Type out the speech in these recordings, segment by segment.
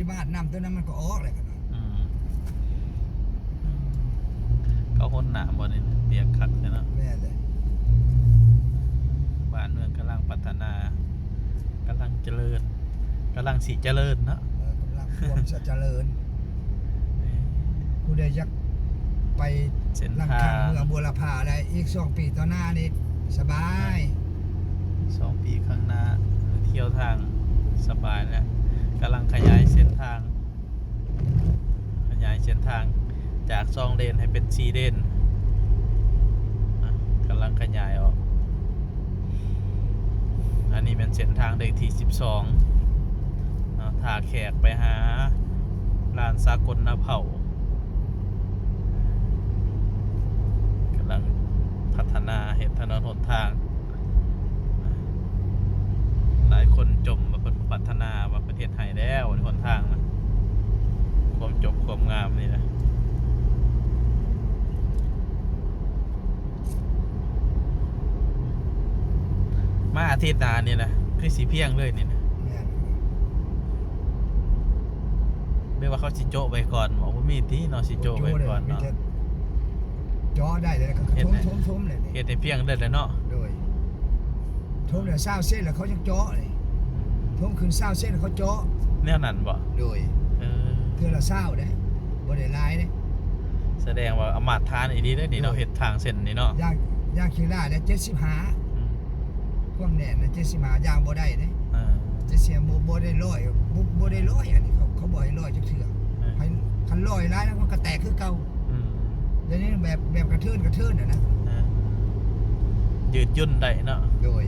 ริมาตรน้ำตัวนั้นมันก็ออกเลยกันเขาคนหนาบ่นี่เปียกขัดเลยเนาะแม่เลยบ้านเมืองกำลังพัฒนากำลังเจริญกำลังสิเจริญเนาะกำลังความเจริญกูได้ยักไปลังคังเมืองบัวลาภาได้อีก2 ปีต่อหน้านี่สบาย2 ปีข้างหน้าเที่ยวทางสบายแล้วกำลังขยายเส้นทางจาก2 เลนให้เป็น4 เลนกำลังขยายออกอันนี้เป็นเส้นทางเลขที่12ท่าแขกไปหาลานสากลนเผ่ากำลังพัฒนาเห็นถนนหนทางหลายคนจมว่าเป็นพัฒนาว่าประเทศไทยแล้วหนทางนะความจบความงามนี่นะมาอาทิตย์หน้านี่นะคือสีเพียงเลยนี่นะเรียกว่าเขาสิโจไปก่อนบอกว่ามีที่เนาะสิโจไปก่อนเนาะจ่อได้เลยก็ทุ่มเลยเฮ็ดให้เพียงได้เลยเนาะโดยทุ่มเนี่ย20 เส้นแล้วเขาจะจ่อเลยทุ่มขึ้น20 เส้นแล้วเขาจ่อแนวนั้นบ่โดยเพื่อละ20ได้บ่ได้หลายเด้แสดงว่าอมาตย์ทานอีดีเด้นี่เนาะเฮ็ดทางเส้นนี่เนาะย่างขี้ล่าได้75ความแน่นน่ะ75ย่างบ่ได้เด้จะเสียบ่ได้100บ่ได้100อันนี้เขาบ่ให้100จักเทื่อให้คัน100หลายแล้วมันก็แตกคือเก่าเดี๋ยวนี้แบบกระเทือนนะยืดยุ่นได้เนาะโดย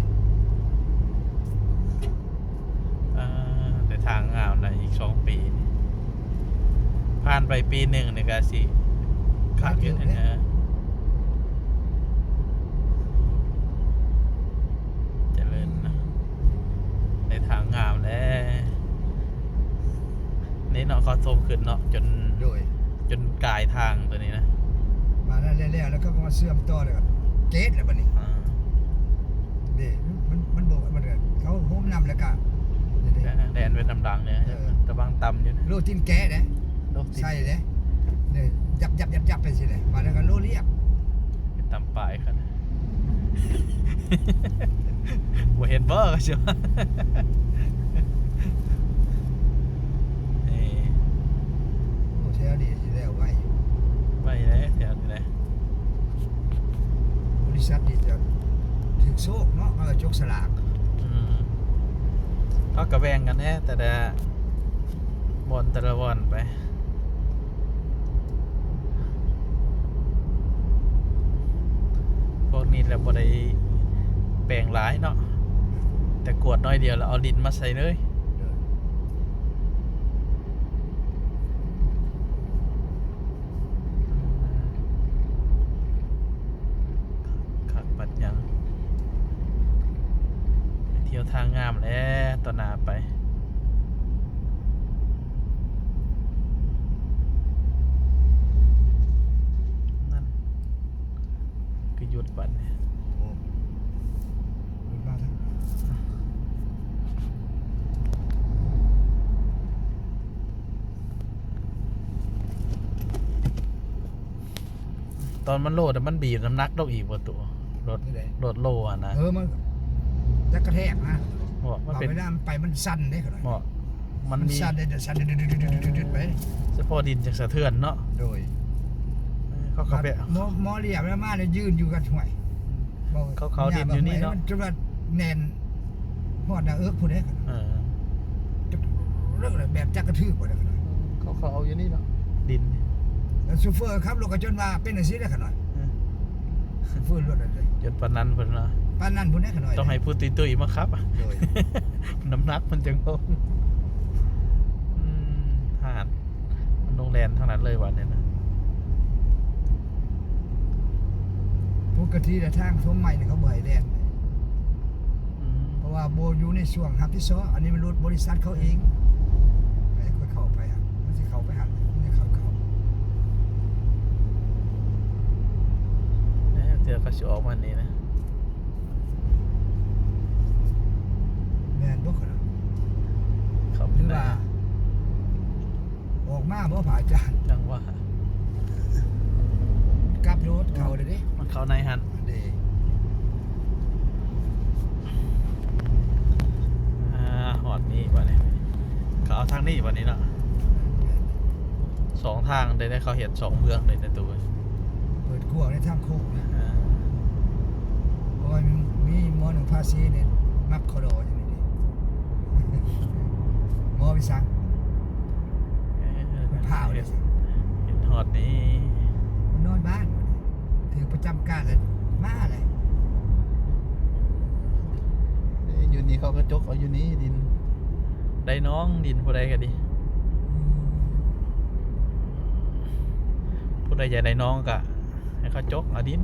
แต่ทางงามได้อีก2 ปีผ่านไปปี1นี่ก็สิขาดเยอะนะเจริญนะในทางงามแล้วนี่เนาะเขาทมขึ้นเนาะจนกลายทางตัวนี้นะมาแล้วก็มาเสื่อมต่อเลยครับเกตแล้วบัดนี้นี่มันบอกมันเขาโฮมนำแล้วก็แดนเป็นดังเนี่ยตะบังต่ำอยู่นะโลตินแก่นะใช่เลยเนี่ยยับไปสิเลยมาแล้วก็โลเรียบเป็นต่ำปลายครับบ่เห็นบ่ก็ใช่ไหมโอ้แถวนี้สิแล้วไว้เลยแถวนี้เลยบริษัทนี่จะถึงโชคเนาะจกสลากเขากระแบ่งกันแน่แต่ละวันไปพวกนี้เราบ่ได้แบ่งหลายเนาะแต่กวดน้อยเดียวแล้วเอาดินมาใส่เลยขัดปัดยังเที่ยวทางงามแล้วต่อหน้าไปนั่นก็หยุดบัดเนี่ยตอนมันโหลดมันบีบน้ำหนักลงอีกว่าตัวรถโลอ่ะนะมันจะกระแทกนะมันเป็นไปมันสั่นได้ขนาดมันมีสั่นไปเฉพาะดินจากสะเทือนเนาะโดยเขาไปหมอเรียบแล้วมาเนี่ยยืนอยู่กันห่วยเขาดินอยู่นี่เนาะจะว่าแนนหอดนะพูดได้ขนาดเรื่องอะไรแบบจักกระทืบไปได้ขนาดเขาเอาอยู่นี่เนาะดินซูเฟอร์ครับรถกระจนมาเป็นอะไรสิได้ขนาดซูเฟอร์รถอะไรจนปานนั้นเพิ่นนะปานนั้นพุ่นได้ขนาดต้องให้ผู้ตุ้ยมาครับน้ำหนักมันจังลงหาดโรงแรมทางนั้นเลยวันนี้นะปกติแต่ทางทุ่มใหม่เนี่ยเขาบ่อยแดนเพราะว่าโบอยู่ในช่วงฮับที่ซ้ออันนี้มันรถบริษัทเขาเองไปค่อยเข้าไปฮะมันจะเข้าไปฮะมันจะเข้าเดี๋ยวเขาจะออกมานี่นะแมนบอกนะเขาหรือว่า มาบ่ผ่าอาจารย์ จังว่าก ลับรถเขาเลยดิ มันเข้าในหัน เด้ หอดนี้วันนี้เขาเอาทางนี้วันนี้เนาะ2 ทางได้เขาเห็น2เมืองเลยในตัว เปิดกวางในทางโค้งนะเพราะว่ามีหมอหนึ่งภาษีเนี่ยมักขอดออย่างนี้ดิหมอไปสั่งมันผ่าเลยสิ เห็นหอดนี้ มันนอนบ้านถือประจำการเลยมาเลย อยู่นี่เขาก็จกเอาอยู่นี้ดินได้น้องดินผู้ใดก็ดีผู้ใดอยากได้น้องก็ให้เขาจกเอาดิน